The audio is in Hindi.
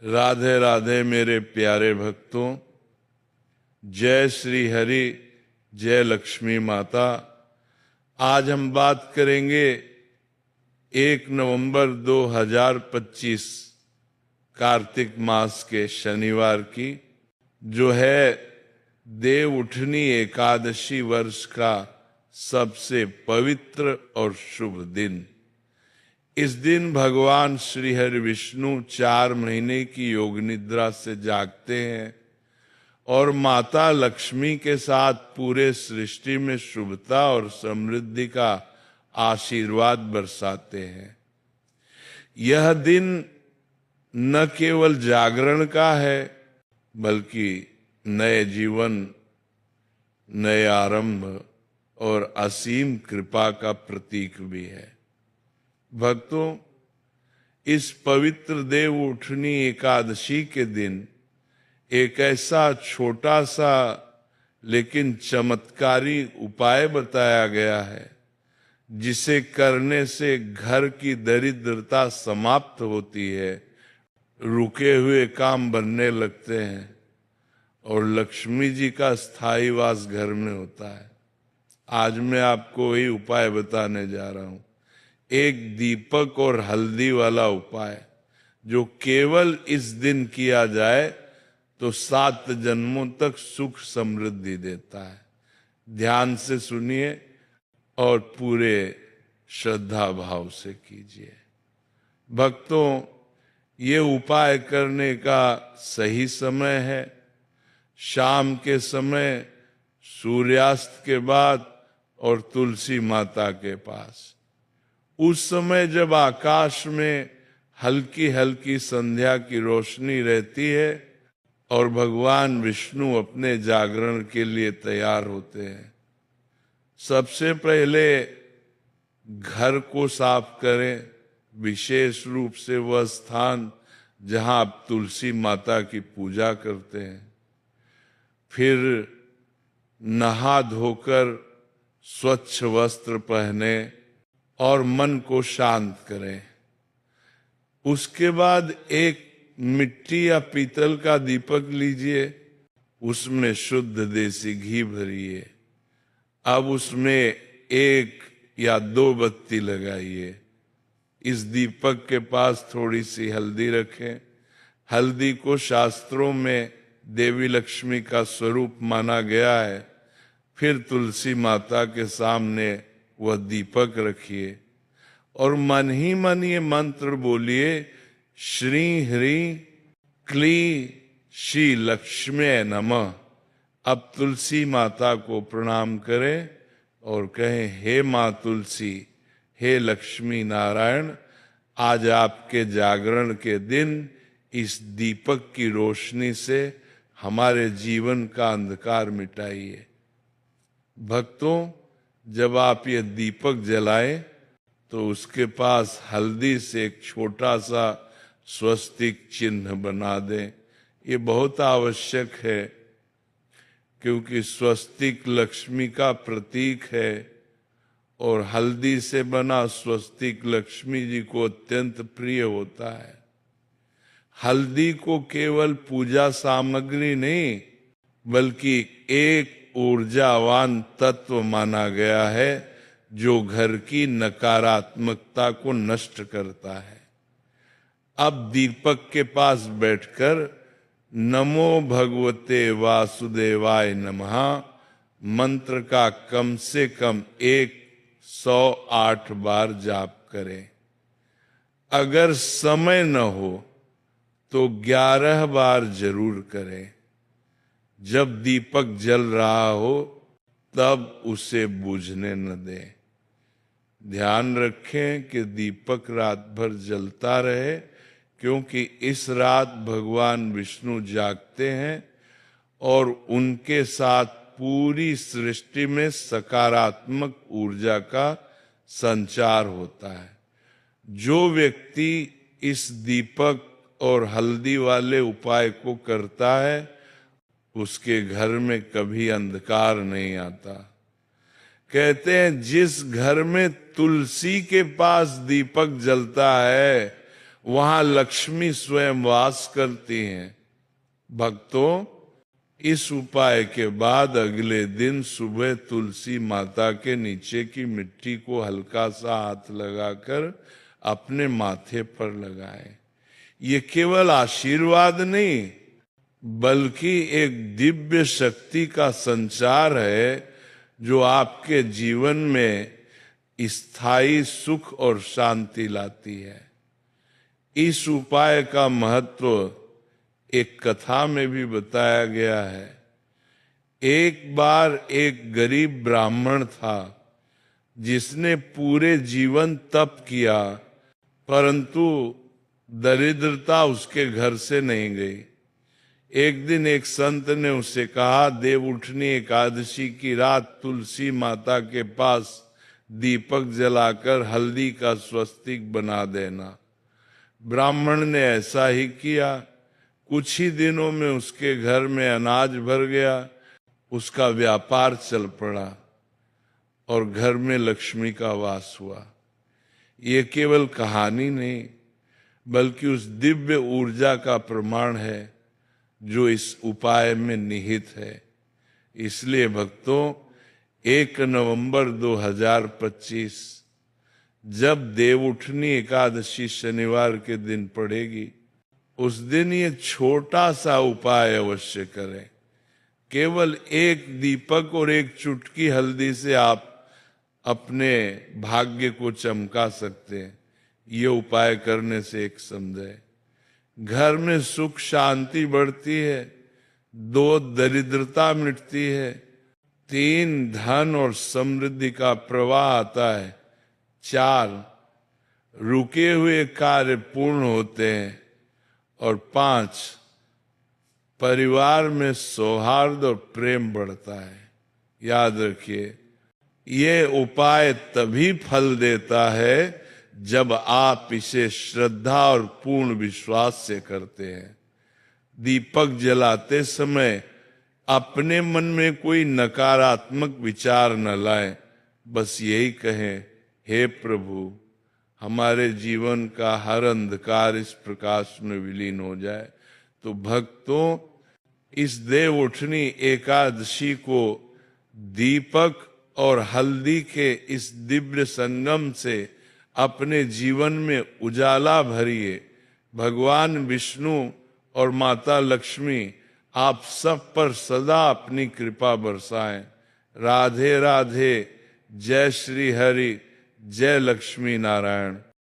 राधे राधे मेरे प्यारे भक्तों, जय श्री हरि, जय लक्ष्मी माता। आज हम बात करेंगे 1 नवंबर 2025 कार्तिक मास के शनिवार की, जो है देव उठनी एकादशी वर्ष का सबसे पवित्र और शुभ दिन। इस दिन भगवान श्री हरि विष्णु 4 महीने की योग निद्रा से जागते हैं और माता लक्ष्मी के साथ पूरे सृष्टि में शुभता और समृद्धि का आशीर्वाद बरसाते हैं। यह दिन न केवल जागरण का है, बल्कि नए जीवन, नए आरंभ और असीम कृपा का प्रतीक भी है। भक्तों, इस पवित्र देव उठनी एकादशी के दिन एक ऐसा छोटा सा लेकिन चमत्कारी उपाय बताया गया है, जिसे करने से घर की दरिद्रता समाप्त होती है, रुके हुए काम बनने लगते हैं और लक्ष्मी जी का स्थायी वास घर में होता है। आज मैं आपको वही उपाय बताने जा रहा हूं। एक दीपक और हल्दी वाला उपाय, जो केवल इस दिन किया जाए तो 7 जन्मों तक सुख समृद्धि देता है। ध्यान से सुनिए और पूरे श्रद्धा भाव से कीजिए। भक्तों, ये उपाय करने का सही समय है शाम के समय, सूर्यास्त के बाद और तुलसी माता के पास। उस समय जब आकाश में हल्की हल्की संध्या की रोशनी रहती है और भगवान विष्णु अपने जागरण के लिए तैयार होते हैं। सबसे पहले घर को साफ करें, विशेष रूप से वह स्थान जहां आप तुलसी माता की पूजा करते हैं। फिर नहा धोकर स्वच्छ वस्त्र पहने और मन को शांत करें। उसके बाद एक मिट्टी या पीतल का दीपक लीजिए, उसमें शुद्ध देसी घी भरिए। अब उसमें 1 या 2 बत्ती लगाइए। इस दीपक के पास थोड़ी सी हल्दी रखें। हल्दी को शास्त्रों में देवी लक्ष्मी का स्वरूप माना गया है। फिर तुलसी माता के सामने वह दीपक रखिए और मन ही मन ये मंत्र बोलिए, श्री हरि क्ली श्री लक्ष्मी नमः। अब तुलसी माता को प्रणाम करें और कहें, हे माँ तुलसी, हे लक्ष्मी नारायण, आज आपके जागरण के दिन इस दीपक की रोशनी से हमारे जीवन का अंधकार मिटाइए। भक्तों, जब आप ये दीपक जलाएं तो उसके पास हल्दी से एक छोटा सा स्वस्तिक चिन्ह बना दें। ये बहुत आवश्यक है, क्योंकि स्वस्तिक लक्ष्मी का प्रतीक है और हल्दी से बना स्वस्तिक लक्ष्मी जी को अत्यंत प्रिय होता है। हल्दी को केवल पूजा सामग्री नहीं, बल्कि एक ऊर्जावान तत्व माना गया है, जो घर की नकारात्मकता को नष्ट करता है। अब दीपक के पास बैठकर नमो भगवते वासुदेवाय नमः मंत्र का कम से कम 108 बार जाप करें। अगर समय न हो तो 11 बार जरूर करें। जब दीपक जल रहा हो तब उसे बुझने न दें। ध्यान रखें कि दीपक रात भर जलता रहे, क्योंकि इस रात भगवान विष्णु जागते हैं और उनके साथ पूरी सृष्टि में सकारात्मक ऊर्जा का संचार होता है। जो व्यक्ति इस दीपक और हल्दी वाले उपाय को करता है, उसके घर में कभी अंधकार नहीं आता। कहते हैं, जिस घर में तुलसी के पास दीपक जलता है, वहां लक्ष्मी स्वयं वास करती हैं। भक्तों, इस उपाय के बाद अगले दिन सुबह तुलसी माता के नीचे की मिट्टी को हल्का सा हाथ लगाकर अपने माथे पर लगाएं। ये केवल आशीर्वाद नहीं, बल्कि एक दिव्य शक्ति का संचार है जो आपके जीवन में स्थायी सुख और शांति लाती है। इस उपाय का महत्व एक कथा में भी बताया गया है। एक बार एक गरीब ब्राह्मण था जिसने पूरे जीवन तप किया, परंतु दरिद्रता उसके घर से नहीं गई। एक दिन एक संत ने उसे कहा, देव उठनी एकादशी की रात तुलसी माता के पास दीपक जलाकर हल्दी का स्वस्तिक बना देना। ब्राह्मण ने ऐसा ही किया। कुछ ही दिनों में उसके घर में अनाज भर गया, उसका व्यापार चल पड़ा और घर में लक्ष्मी का वास हुआ। ये केवल कहानी नहीं, बल्कि उस दिव्य ऊर्जा का प्रमाण है जो इस उपाय में निहित है। इसलिए भक्तों, 1 नवंबर 2025 जब देवउठनी एकादशी शनिवार के दिन पड़ेगी, उस दिन ये छोटा सा उपाय अवश्य करें। केवल एक दीपक और एक चुटकी हल्दी से आप अपने भाग्य को चमका सकते हैं। ये उपाय करने से एक समझे, घर में सुख शांति बढ़ती है, 2 दरिद्रता मिटती है, 3 धन और समृद्धि का प्रवाह आता है, 4 रुके हुए कार्य पूर्ण होते हैं और 5 परिवार में सौहार्द और प्रेम बढ़ता है। याद रखिए, ये उपाय तभी फल देता है जब आप इसे श्रद्धा और पूर्ण विश्वास से करते हैं। दीपक जलाते समय अपने मन में कोई नकारात्मक विचार न लाएं, बस यही कहें, हे प्रभु, हमारे जीवन का हर अंधकार इस प्रकाश में विलीन हो जाए। तो भक्तों, इस देवउठनी एकादशी को दीपक और हल्दी के इस दिव्य संगम से अपने जीवन में उजाला भरिए। भगवान विष्णु और माता लक्ष्मी आप सब पर सदा अपनी कृपा बरसाएं। राधे राधे। जय श्री हरि। जय लक्ष्मी नारायण।